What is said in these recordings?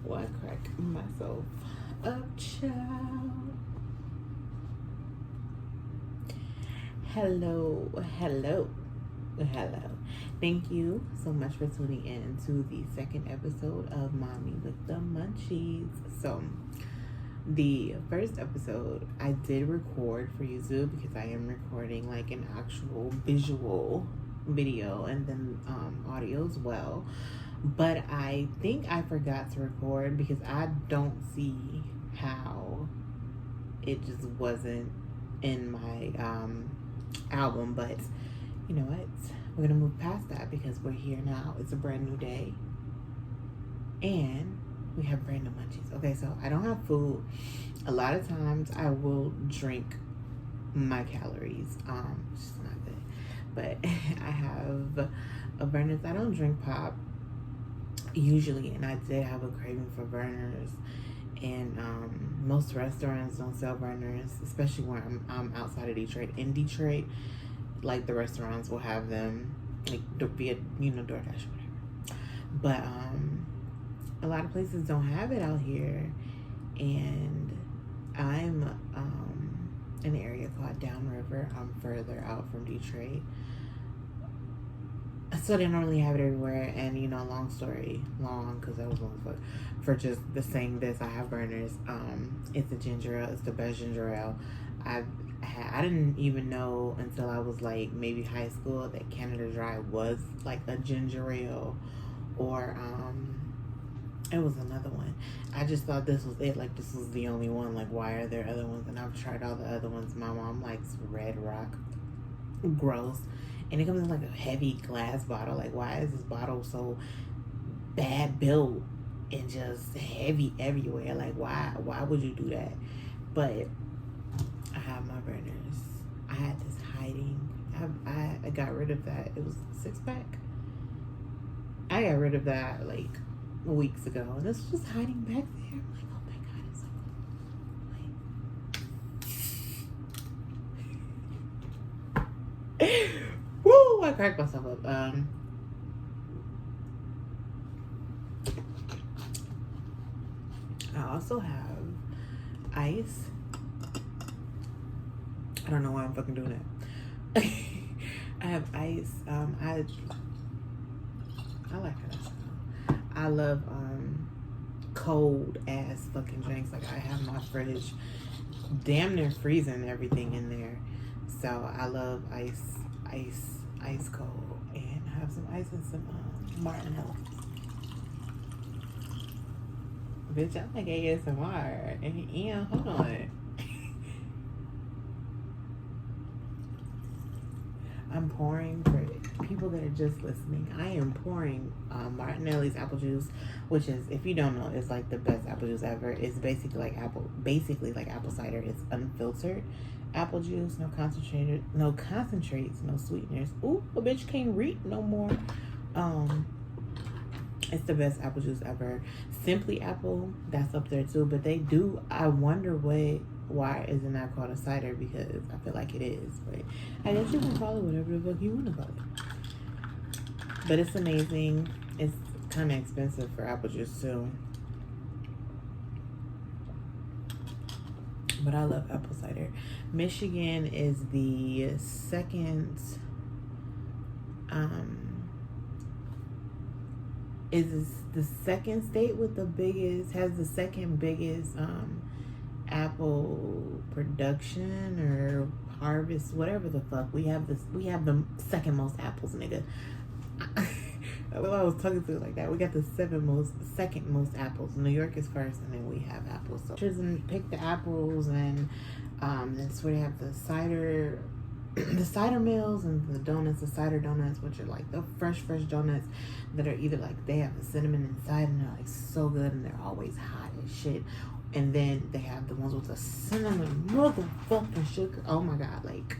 Why crack myself up, child? Hello. Thank you so much for tuning in to the second episode of Mommy with the Munchies. So, the first episode I did record for YouTube because I am recording like an actual visual video and then audio as well. But I think I forgot to record because I don't see how it just wasn't in my album. But you know what? We're gonna move past that because we're here now. It's a brand new day. And we have brand new munchies. Okay, so I don't have food. A lot of times I will drink my calories. It's just not good. But I have a Burners. I don't drink pop usually, and I did have a craving for Burners. And most restaurants don't sell Burners, especially when I'm outside of Detroit. In Detroit, like the restaurants will have them, like via DoorDash or whatever. But a lot of places don't have it out here, and I'm in an area called Downriver. I'm further out from Detroit, so they normally have it everywhere. And long story long, because I was long for just the saying this. I have Burners. It's a ginger ale. It's the best ginger ale I didn't even know until I was like maybe high school that Canada Dry was like a ginger ale, or it was another one. I just thought this was it. Like, this was the only one. Like, why are there other ones? And I've tried all the other ones. My mom likes Red Rock. Gross. And it comes in like a heavy glass bottle. Like, why is this bottle so bad built and just heavy everywhere? Like, why would you do that? But I have my Burners. I had this hiding. I got rid of that. It was a 6-pack. I got rid of that like weeks ago, and this was just hiding back there. I'm like, oh my god, it's so good. Woo! I cracked myself up. I also have ice. I don't know why I'm fucking doing that. I have ice. I like how that sounds. I love cold ass fucking drinks. Like, I have my fridge damn near freezing everything in there. So I love ice cold. And I have some ice and some Martinelli. Bitch, I like ASMR. And hold on. I'm pouring for people that are just listening. I am pouring Martinelli's apple juice, which is, if you don't know, is like the best apple juice ever. It's basically like apple cider. It's unfiltered apple juice, no concentrates, no sweeteners. Ooh, a bitch can't read no more. It's the best apple juice ever. Simply Apple, that's up there too. But they do. I wonder why isn't that called a cider? Because I feel like it is. But I guess you can call it whatever the fuck you want to call it. But it's amazing. It's kind of expensive for apple juice too. But I love apple cider. Michigan is the second state with the biggest, has the second biggest apple production or harvest, whatever the fuck. We have the second most apples, nigga. I was talking to it like that. We got the second most apples. New York is first, and then we have apples. So pick the apples, and that's where they have the cider mills and the donuts, the cider donuts, which are like the fresh donuts that are either like they have the cinnamon inside and they're like so good, and they're always hot as shit. And then they have the ones with the cinnamon motherfucking sugar. Oh my god, like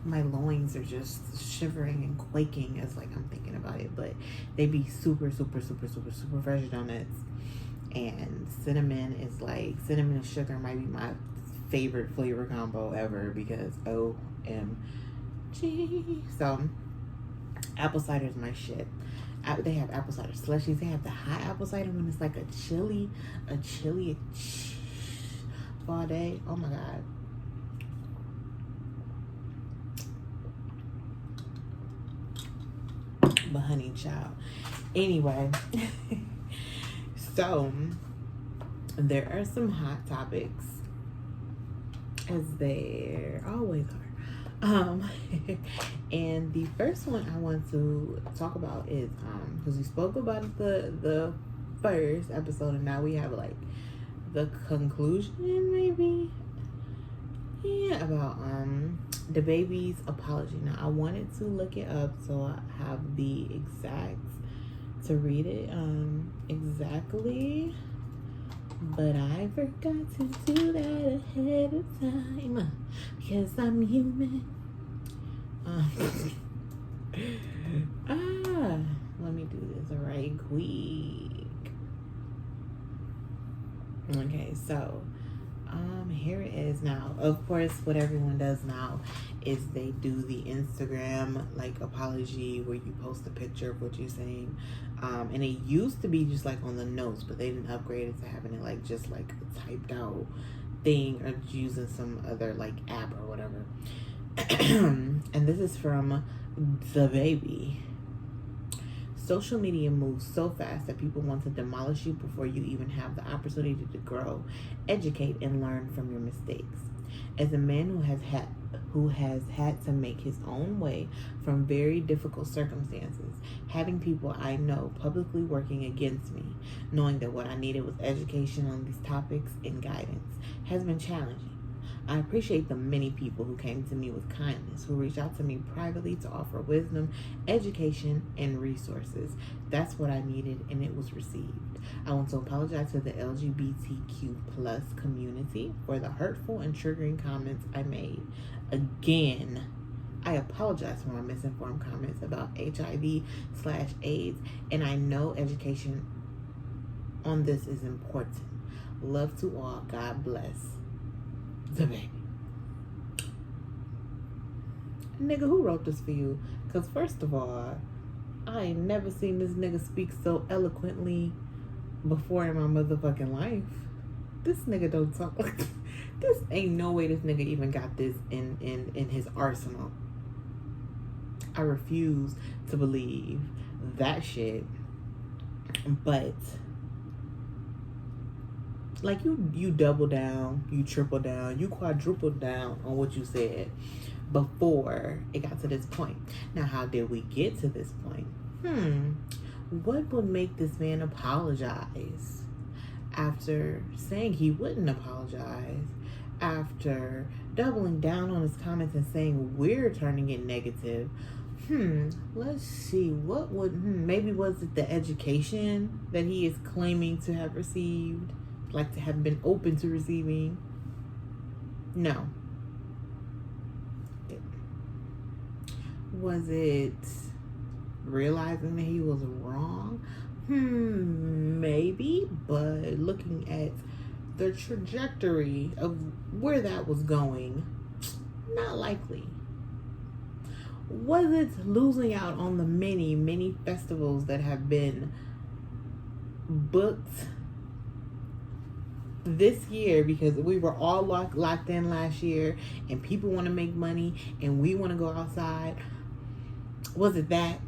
my loins are just shivering and quaking as like I'm thinking about it. But they be super fresh donuts. And cinnamon and sugar might be my favorite flavor combo ever, because OMG. So Apple cider is my shit. They have apple cider slushies. They have the hot apple cider when it's like a chili fall day. Oh my god. But honey, child. Anyway, so there are some hot topics, as there always are. And the first one I want to talk about is because we spoke about the first episode, and now we have like the conclusion, maybe. Yeah, about DaBaby's apology. Now I wanted to look it up so I have the exact to read it exactly, but I forgot to do that ahead of time because I'm human. Let me do this right quick. Okay, so here it is now. Of course, what everyone does now is they do the Instagram like apology where you post a picture of what you're saying. And it used to be just like on the notes, but they didn't upgrade it to having it like just like a typed out thing or using some other like app or whatever. And this is from DaBaby. Social media moves so fast that people want to demolish you before you even have the opportunity to grow, educate, and learn from your mistakes. As a man who has had to make his own way from very difficult circumstances, having people I know publicly working against me, knowing that what I needed was education on these topics and guidance, has been challenging. I appreciate the many people who came to me with kindness, who reached out to me privately to offer wisdom, education, and resources. That's what I needed, and it was received. I want to apologize to the LGBTQ plus community for the hurtful and triggering comments I made. Again, I apologize for my misinformed comments about HIV/AIDS, and I know education on this is important. Love to all. God bless. DaBaby. Nigga, who wrote this for you? Because first of all, I ain't never seen this nigga speak so eloquently before in my motherfucking life. This nigga don't talk like this. This ain't no way this nigga even got this in his arsenal. I refuse to believe that shit. But like you double down, you triple down, you quadruple down on what you said before it got to this point. Now, how did we get to this point? What would make this man apologize after saying he wouldn't apologize, after doubling down on his comments and saying we're turning it negative? Let's see. What would maybe was it the education that he is claiming to have received? Like to have been open to receiving? No. Was it realizing that he was wrong? Maybe, but looking at the trajectory of where that was going, not likely. Was it losing out on the many festivals that have been booked this year because we were all locked in last year and people want to make money and we want to go outside? Was it that?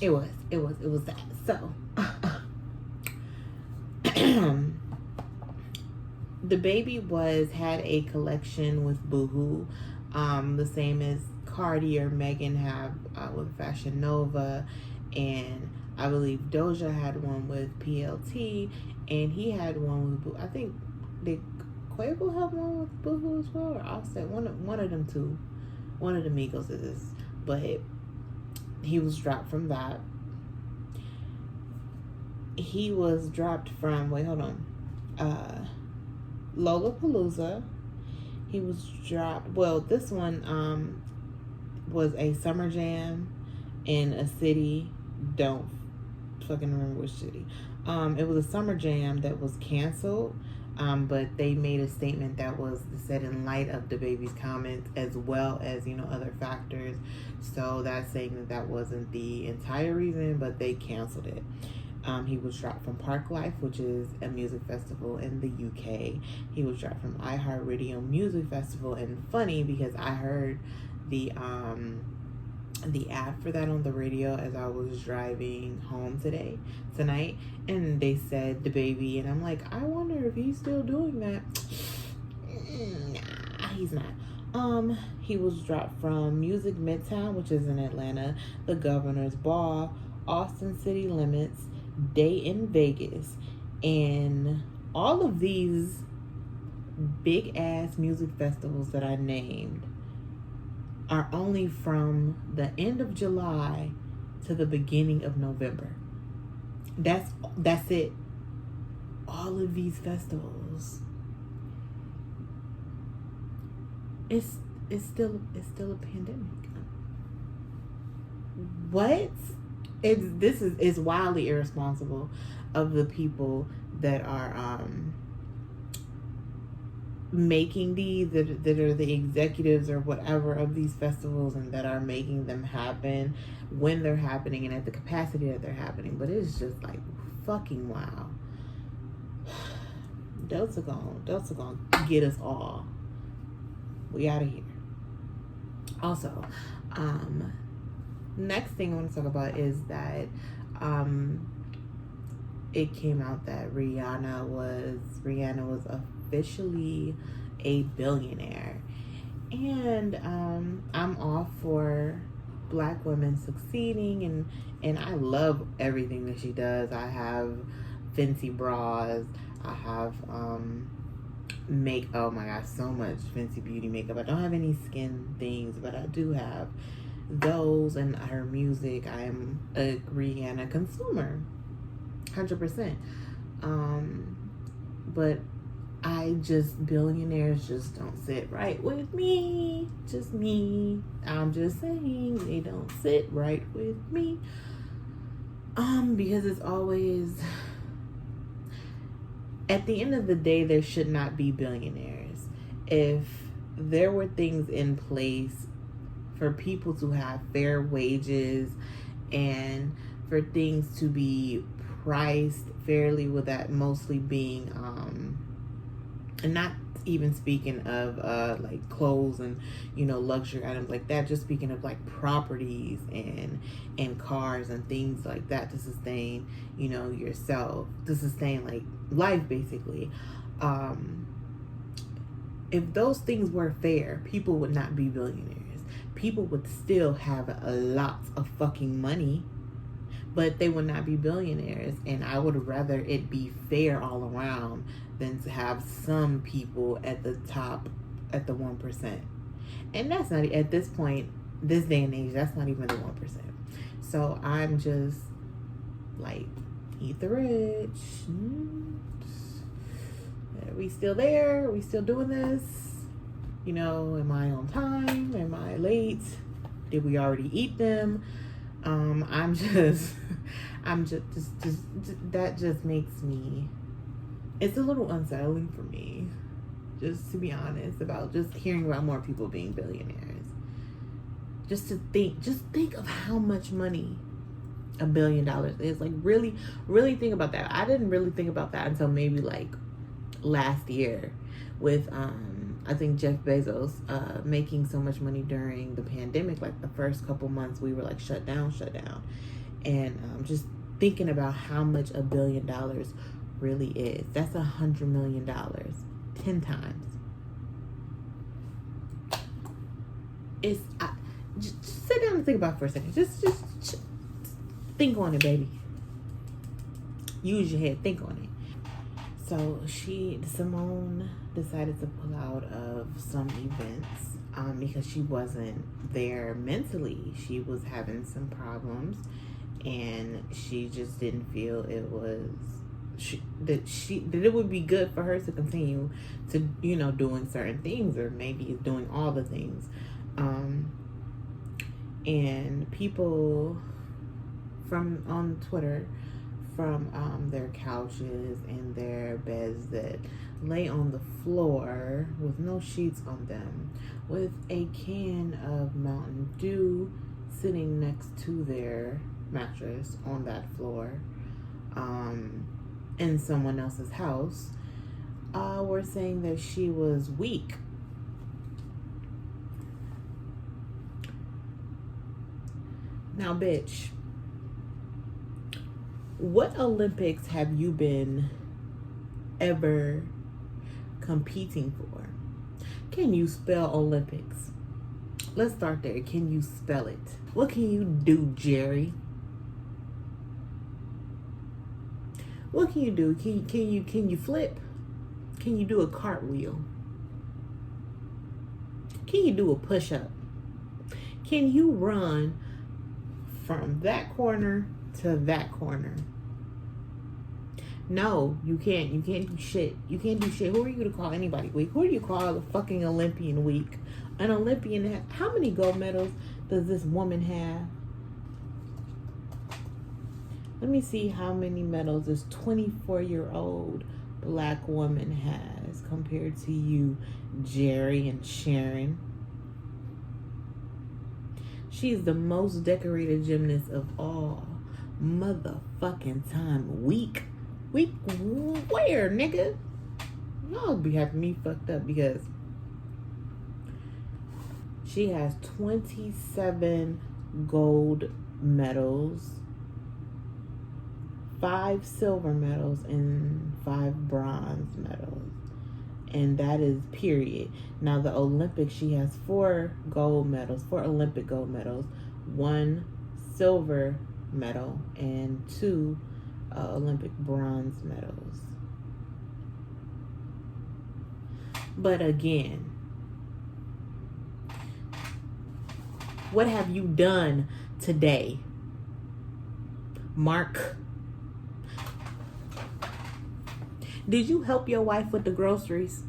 It was that. So DaBaby had a collection with Boohoo, the same as Cardi or Megan have with Fashion Nova, and I believe Doja had one with PLT, and he had one with Boohoo. I think did Quavo have one with Boohoo as well, or Offset? One of them two. One of the Migos is, but he was dropped from that. He was dropped from Lollapalooza. He was dropped. Well, this one was a summer jam in a city. Don't fucking remember which city. It was a summer jam that was canceled But they made a statement that was said in light of DaBaby's comments, as well as, other factors. So that's saying that wasn't the entire reason, but they canceled it. He was dropped from Park Life, which is a music festival in the UK. He was dropped from iHeartRadio Music Festival. And funny, because I heard the ad for that on the radio as I was driving home tonight, and they said DaBaby, and I'm like, I wonder if he's still doing that. Nah, he's not. He was dropped from Music Midtown, which is in Atlanta, The Governor's Ball, Austin City Limits, Day in Vegas, and all of these big ass music festivals that I named are only from the end of July to the beginning of November. That's it. All of these festivals. It's still a pandemic. What? This is wildly irresponsible of the people that are making these, that are the executives or whatever of these festivals, and that are making them happen when they're happening and at the capacity that they're happening. But it's just like fucking wow. Delta gonna get us all. We out of here. Also, next thing I want to talk about is that it came out that Rihanna was officially a billionaire. And I'm all for Black women succeeding, and I love everything that she does. I have Fenty bras. I have oh my gosh, so much Fenty beauty makeup. I don't have any skin things, but I do have those, and her music. I am a Rihanna consumer, 100%. But billionaires just don't sit right with me. Just me. I'm just saying, they don't sit right with me. Because it's always, at the end of the day, there should not be billionaires. If there were things in place for people to have fair wages and for things to be priced fairly, with that mostly being and not even speaking of like clothes and luxury items like that, just speaking of like properties and cars and things like that to sustain yourself, to sustain like life basically. If those things were fair, people would not be billionaires. People would still have a lot of fucking money, but they would not be billionaires. And I would rather it be fair all around than to have some people at the top, at the 1%. And that's not, at this point, this day and age, that's not even the 1%. So I'm just like, eat the rich. Are we still there? Are we still doing this? Am I on time? Am I late? Did we already eat them? I'm just that just makes me, it's a little unsettling for me, just to be honest, about just hearing about more people being billionaires. Just think of how much money $1 billion is. Like, really think about that. I didn't really think about that until maybe like last year with I think Jeff Bezos making so much money during the pandemic. Like the first couple months we were like shut down, and just thinking about how much $1 billion really is. That's $100 million 10 times. Just sit down and think about it for a second. Just think on it, baby. Use your head, think on it. So Simone decided to pull out of some events because she wasn't there mentally. She was having some problems, and she just didn't feel it was that it would be good for her to continue to doing certain things, or maybe doing all the things. And people on Twitter from their couches and their beds that lay on the floor with no sheets on them, with a can of Mountain Dew sitting next to their mattress on that floor, in someone else's house, were saying that she was weak. Now, bitch, what Olympics have you been ever competing for? Can you spell Olympics? Let's start there. Can you spell it? What can you do, Jerry? What can you do? Can you flip? Can you do a cartwheel? Can you do a push-up? Can you run from that corner to that corner? No, you can't. You can't do shit. You can't do shit. Who are you to call anybody weak? Who do you call a fucking Olympian weak? An Olympian, how many gold medals does this woman have? Let me see how many medals this 24-year-old black woman has compared to you, Jerry and Sharon. She's the most decorated gymnast of all motherfucking time. Weak where, nigga? Y'all be having me fucked up because she has 27 gold medals, 5 silver medals, and 5 bronze medals. And that is period. Now, the Olympics, she has 4 gold medals, 4 Olympic gold medals, 1 silver medal, and 2 Olympic bronze medals. But again, what have you done today, Mark? Did you help your wife with the groceries?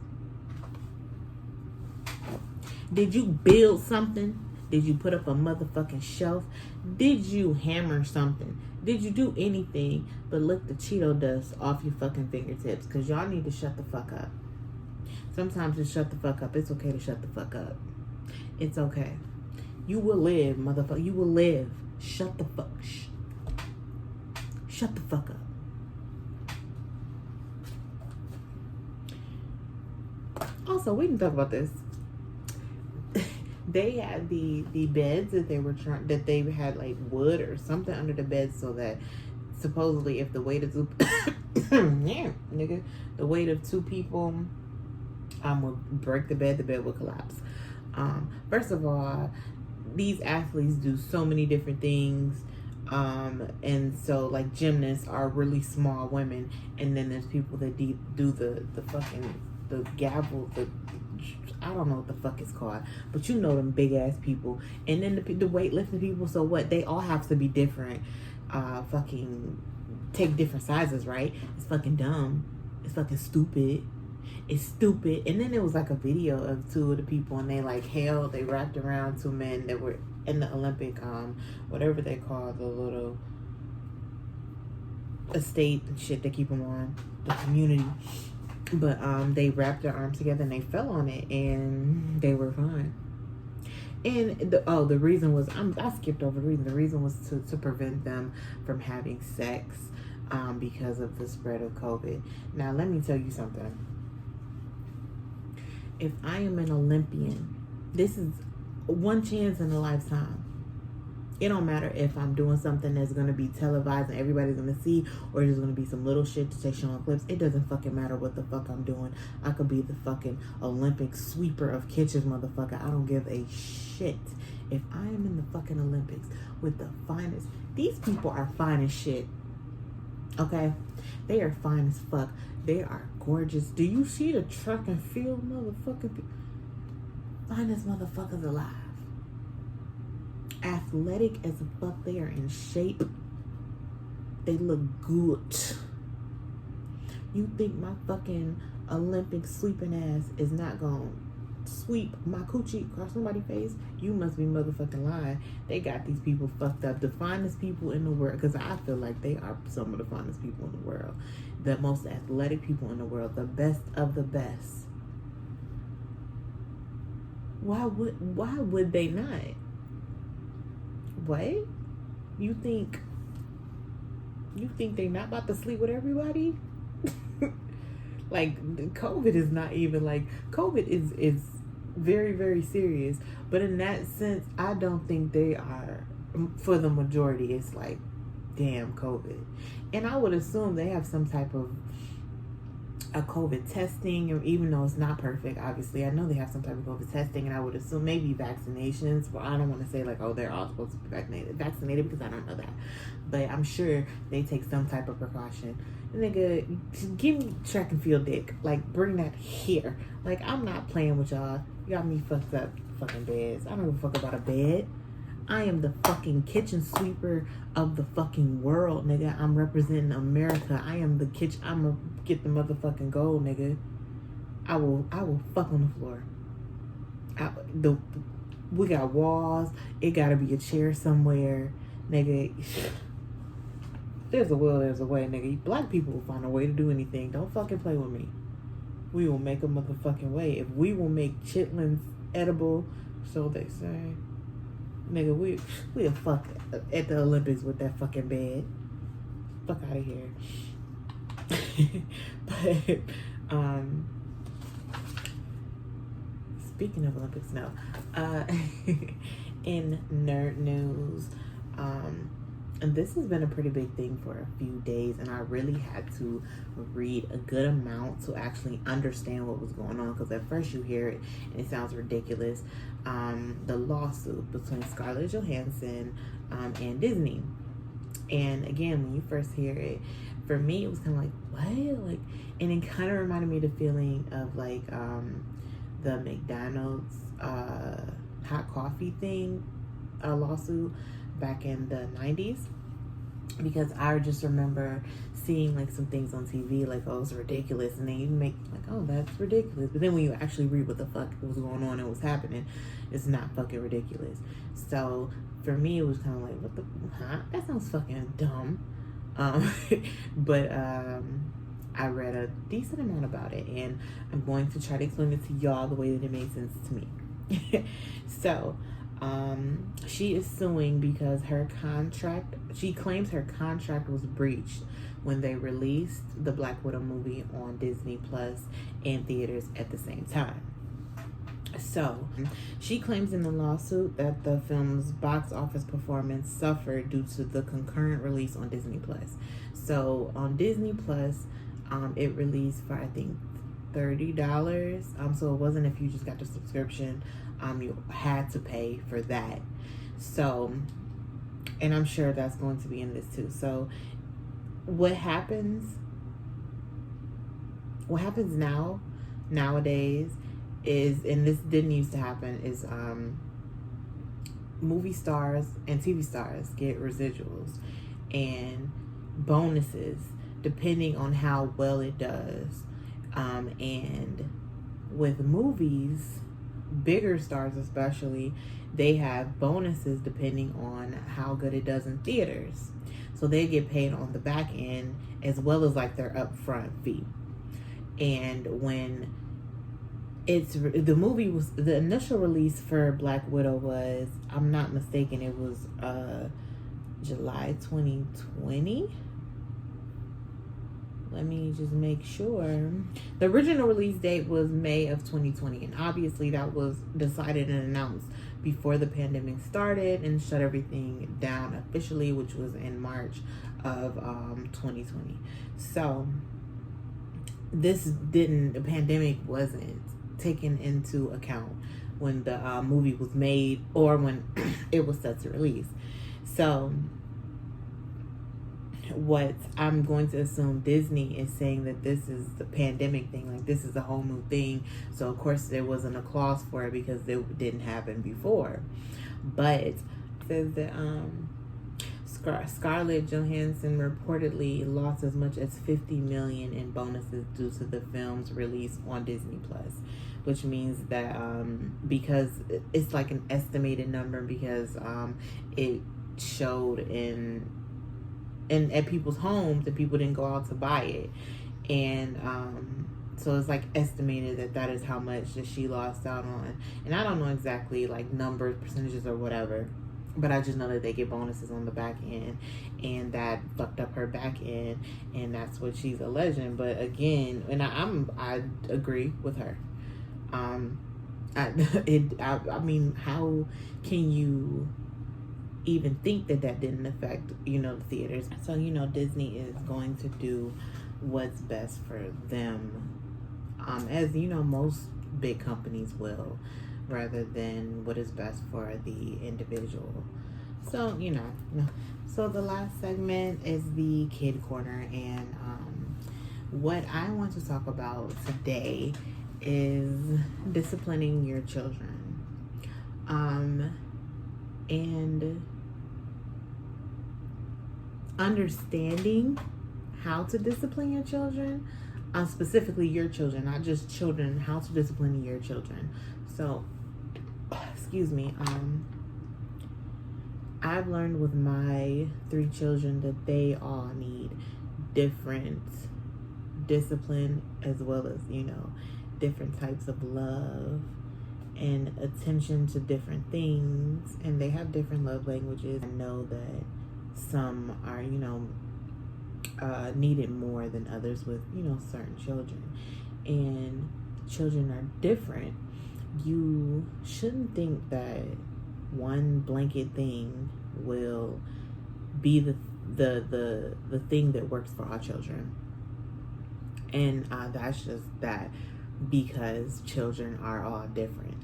Did you build something? Did you put up a motherfucking shelf? Did you hammer something? Did you do anything but lick the Cheeto dust off your fucking fingertips? Because y'all need to shut the fuck up. Sometimes just shut the fuck up. It's okay to shut the fuck up. It's okay. You will live, motherfucker. You will live. Shut the fuck. Shut the fuck up. Also, we didn't talk about this. They had the beds that they had like wood or something under the bed so that supposedly if the weight of the weight of 2 people would break the bed would collapse. First of all, these athletes do so many different things. And so like gymnasts are really small women, and then there's people that do the fucking the gavel, I don't know what the fuck it's called, but you know them big ass people, and then the weightlifting people. So what? They all have to be different. Fucking take different sizes, right? It's fucking dumb. It's fucking stupid. It's stupid. And then there was like a video of 2 of the people, and they wrapped around 2 men that were in the Olympic, whatever they call the little estate and shit they keep them on, the community. But they wrapped their arms together and they fell on it and they were fine. And the reason was, I skipped over the reason. The reason was to prevent them from having sex because of the spread of COVID. Now, let me tell you something. If I am an Olympian, this is one chance in a lifetime. It don't matter if I'm doing something that's going to be televised and everybody's going to see, or there's going to be some little shit to take on clips. It doesn't fucking matter what the fuck I'm doing. I could be the fucking Olympic sweeper of kitchens, motherfucker. I don't give a shit. If I am in the fucking Olympics with the finest, these people are fine as shit. Okay? They are fine as fuck. They are gorgeous. Do you see the track and field motherfucking people? Finest motherfuckers alive. Athletic as fuck. They are in shape. They look good. You think my fucking Olympic sleeping ass is not gonna sweep my coochie across somebody's face, you must be motherfucking lying. They got these people fucked up. The finest people in the world, because I feel like they are some of the finest people in the world. The most athletic people in the world. The best of the best. Why would they not? What? You think they not about to sleep with everybody? Like, COVID is not even like, COVID is very, very serious. But in that sense, I don't think they are, for the majority, it's like, damn, COVID. And I would assume they have some type of a COVID testing, or even though it's not perfect, obviously, I know they have some type of COVID testing, and I would assume maybe vaccinations. Well, I don't want to say like, oh, they're all supposed to be vaccinated because I don't know that, but I'm sure they take some type of precaution. Nigga, give me track and field dick, like bring that here. Like, I'm not playing with y'all. You got me fucked up fucking beds. I don't give a fuck about a bed. I am the fucking kitchen sweeper of the fucking world, nigga. I'm representing America. I am the kitchen. I'm gonna get the motherfucking gold, nigga. I will fuck on the floor. We got walls. It gotta be a chair somewhere, nigga. There's a will, there's a way, nigga. Black people will find a way to do anything. Don't fucking play with me. We will make a motherfucking way. If we will make chitlins edible, so they say. Nigga, we'll fuck at the Olympics with that fucking bed. Fuck out of here. But, speaking of Olympics, no. In nerd news, and this has been a pretty big thing for a few days, and I really had to read a good amount to actually understand what was going on, because at first you hear it and it sounds ridiculous. The lawsuit between Scarlett Johansson and Disney. And again, when you first hear it, for me it was kind of like, what? Like, and it kind of reminded me of the feeling of like the McDonald's hot coffee thing lawsuit back in the 90s, because I just remember seeing like some things on TV like, oh, it's ridiculous, and then you make like, oh, that's ridiculous, but then when you actually read what the fuck was going on and what's happening, it's not fucking ridiculous. So for me it was kind of like, what the that sounds fucking dumb. But I read a decent amount about it, and I'm going to try to explain it to y'all the way that it made sense to me. So she is suing because she claims her contract was breached when they released the Black Widow movie on Disney Plus and theaters at the same time. So she claims in the lawsuit that the film's box office performance suffered due to the concurrent release on Disney Plus. So on Disney Plus, it released for, I think, $30. So it wasn't if you just got the subscription. You had to pay for that. So, and I'm sure that's going to be in this too. So what happens nowadays is, and this didn't used to happen, is movie stars and TV stars get residuals and bonuses depending on how well it does. And with movies, bigger stars especially, they have bonuses depending on how good it does in theaters. So they get paid on the back end as well as like their upfront fee. And when the initial release for Black Widow was, I'm not mistaken, it was July 2020. Let me just make sure. The original release date was May of 2020. And obviously that was decided and announced before the pandemic started and shut everything down officially, which was in March of 2020. So the pandemic wasn't taken into account when the movie was made or when it was set to release. So what I'm going to assume Disney is saying that this is the pandemic thing, like this is a whole new thing. So of course there wasn't a clause for it because it didn't happen before. But it says that Scarlett Johansson reportedly lost as much as $50 million in bonuses due to the film's release on Disney Plus, which means that because it's like an estimated number, because it showed in at people's homes and people didn't go out to buy it, and so it's like estimated that is how much that she lost out on. And I don't know exactly like numbers, percentages, or whatever, but I just know that they get bonuses on the back end, and that fucked up her back end, and that's what she's alleging. But again, and I agree with her. I mean, how can you even think that didn't affect, the theaters? So, Disney is going to do what's best for them, as most big companies will, rather than what is best for the individual. So, so the last segment is the kid corner, and what I want to talk about today is disciplining your children, and understanding how to discipline your children, specifically your children, not just children, how to discipline your children. So, excuse me, I've learned with my 3 children that they all need different discipline, as well as, different types of love and attention to different things, and they have different love languages. I know that some are, needed more than others with, certain children, and children are different. You shouldn't think that one blanket thing will be the thing that works for all children, and that's just that, because children are all different.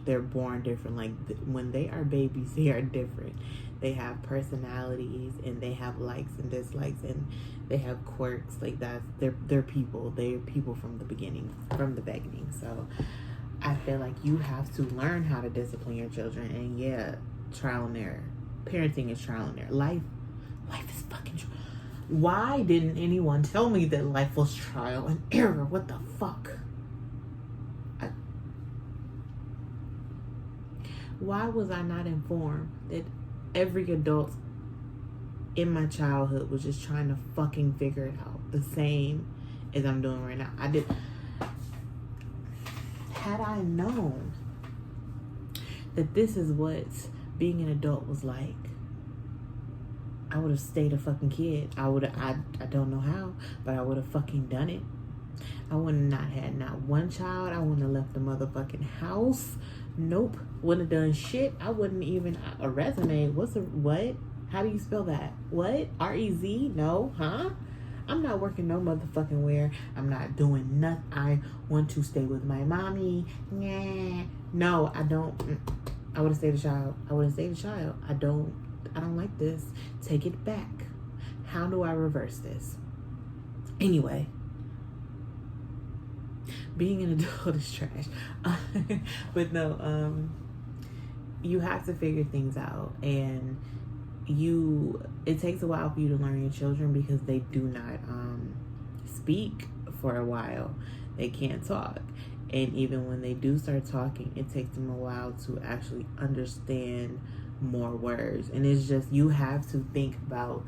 They're born different. Like when they are babies, they are different. They have personalities, and they have likes and dislikes, and they have quirks. Like that's they're people. They're people from the beginning. So I feel like you have to learn how to discipline your children, and yeah, trial and error. Parenting is trial and error. Life is fucking trial. Why didn't anyone tell me that life was trial and error? What the fuck? Why was I not informed that every adult in my childhood was just trying to fucking figure it out the same as I'm doing right now? Had I known that this is what being an adult was like, I would have stayed a fucking kid. I don't know how, but I would have fucking done it. I would have not had not one child. I wouldn't have left the motherfucking house. Nope. Wouldn't have done shit. I wouldn't even a resume. What? How do you spell that? What? R-E-Z? No? Huh? I'm not working no motherfucking where. I'm not doing nothing. I want to stay with my mommy. Nah. No, I don't. I would have stayed a child. I don't like this. Take it back. How do I reverse this? Anyway. Being an adult is trash. But no, you have to figure things out, and it takes a while for you to learn your children, because they do not speak for a while. They can't talk, and even when they do start talking, it takes them a while to actually understand more words. And it's just, you have to think about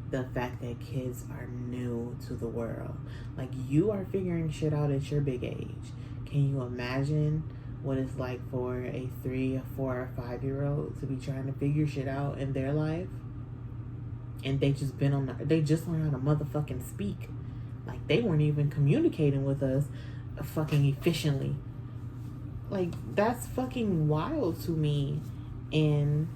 the fact that kids are new to the world. Like, you are figuring shit out at your big age. Can you imagine what it's like for a 3, a 4, or 5-year-old to be trying to figure shit out in their life? And they just learned how to motherfucking speak. Like, they weren't even communicating with us fucking efficiently. Like, that's fucking wild to me. And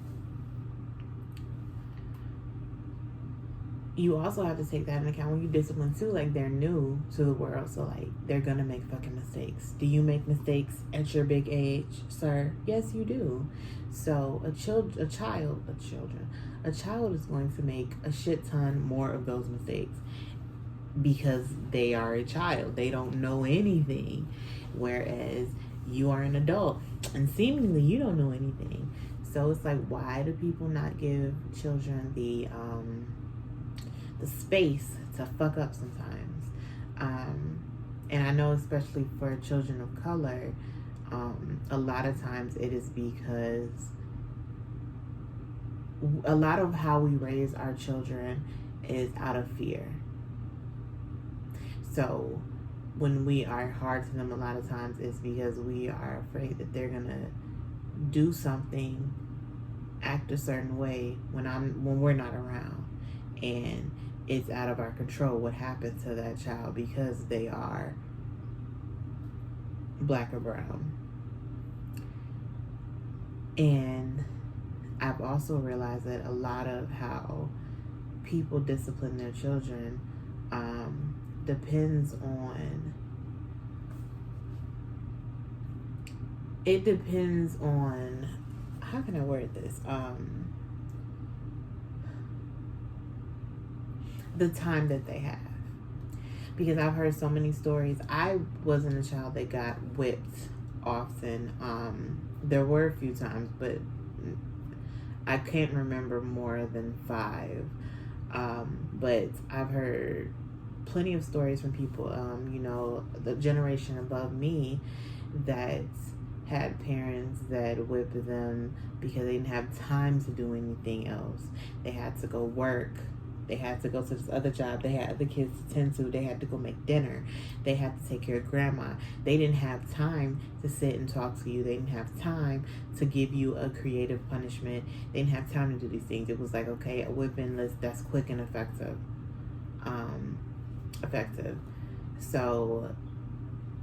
you also have to take that into account when you discipline too. Like, they're new to the world, so like, they're gonna make fucking mistakes. Do you make mistakes at your big age, sir? Yes, you do. So a child is going to make a shit ton more of those mistakes, because they are a child. They don't know anything, whereas you are an adult, and seemingly you don't know anything. So it's like, why do people not give children the space to fuck up sometimes? And I know especially for children of color, a lot of times it is because a lot of how we raise our children is out of fear. So when we are hard to them, a lot of times it's because we are afraid that they're gonna do something, act a certain way when we're not around, and it's out of our control what happens to that child because they are black or brown. And I've also realized that a lot of how people discipline their children depends on how can I word this? The time that they have. Because I've heard so many stories. I wasn't a child that got whipped often. There were a few times, but I can't remember more than 5. But I've heard plenty of stories from people, the generation above me that had parents that whipped them because they didn't have time to do anything else. They had to go work. They had to go to this other job. They had other kids to tend to. They had to go make dinner. They had to take care of grandma. They didn't have time to sit and talk to you. They didn't have time to give you a creative punishment. They didn't have time to do these things. It was like, okay, a whipping, that's quick and effective. So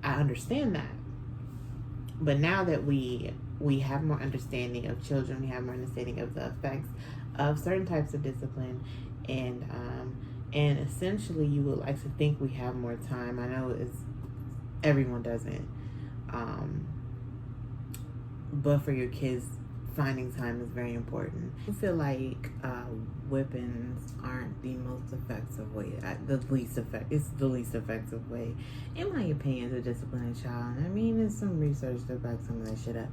I understand that. But now that we have more understanding of children, we have more understanding of the effects of certain types of discipline, and essentially you would like to think we have more time. I know everyone doesn't, but for your kids, finding time is very important. I feel like whippings aren't the most effective way. It's the least effective way, in my opinion, to discipline a child. I mean, there's some research to back some of that shit up,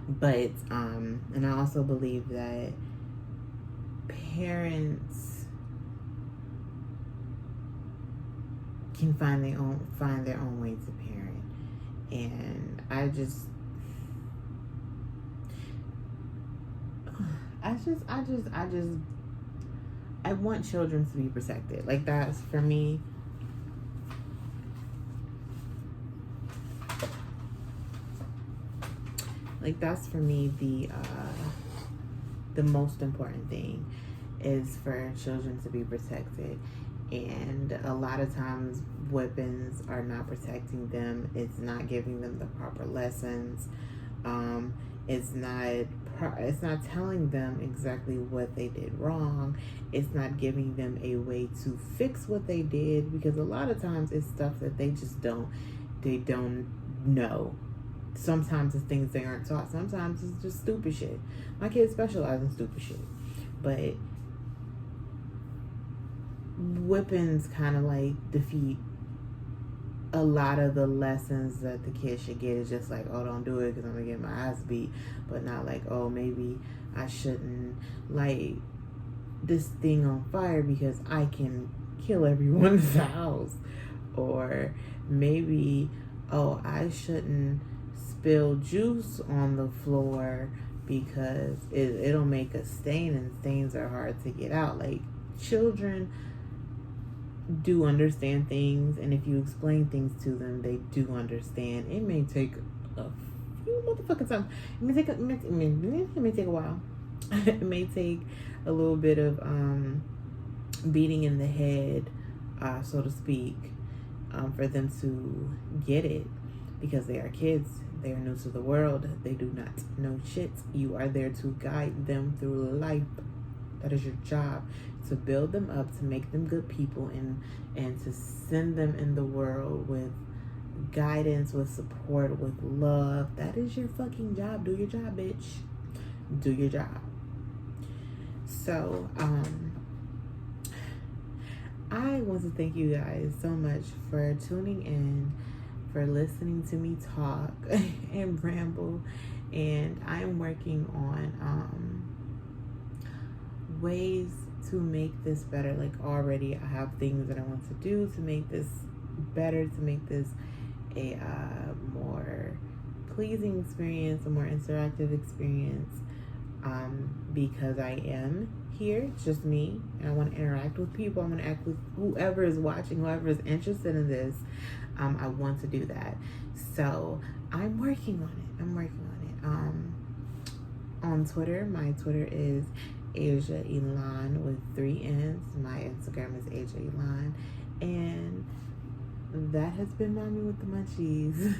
but and I also believe that parents can find their own way to parent, and I want children to be protected. Like, that's for me. Like, that's for me the most important thing is for children to be protected. And a lot of times weapons are not protecting them. It's not giving them the proper lessons. It's not telling them exactly what they did wrong. It's not giving them a way to fix what they did, because a lot of times it's stuff that they don't know. Sometimes it's things they aren't taught. Sometimes it's just stupid shit. My kids specialize in stupid shit. But whippings kind of like defeat a lot of the lessons that the kid should get. Is just like, oh, don't do it because I'm gonna get my ass beat, but not like, oh, maybe I shouldn't light this thing on fire because I can kill everyone in the house, or maybe, oh, I shouldn't spill juice on the floor because it'll make a stain, and stains are hard to get out. Like, children do understand things, and if you explain things to them, they do understand. It may take a few motherfucking time. It may take a while. It may take a little bit of beating in the head, so to speak, for them to get it, because they are kids. They are new to the world. They do not know shit. You are there to guide them through life. That is your job, to build them up, to make them good people, and to send them in the world with guidance, with support, with love. That is your fucking job. Do your job, bitch. Do your job. So, I want to thank you guys so much for tuning in, for listening to me talk and ramble. And I am working on ways to make this better. Like, already I have things that I want to do to make this better, to make this a more pleasing experience, a more interactive experience, because I am here. It's just me, and I want to interact with people. I want to act with whoever is watching, whoever is interested in this. I want to do that. So I'm working on it. On Twitter, my Twitter is Asia Elon with 3 N's. My Instagram is Asia Elon. And that has been Mommy with the Munchies.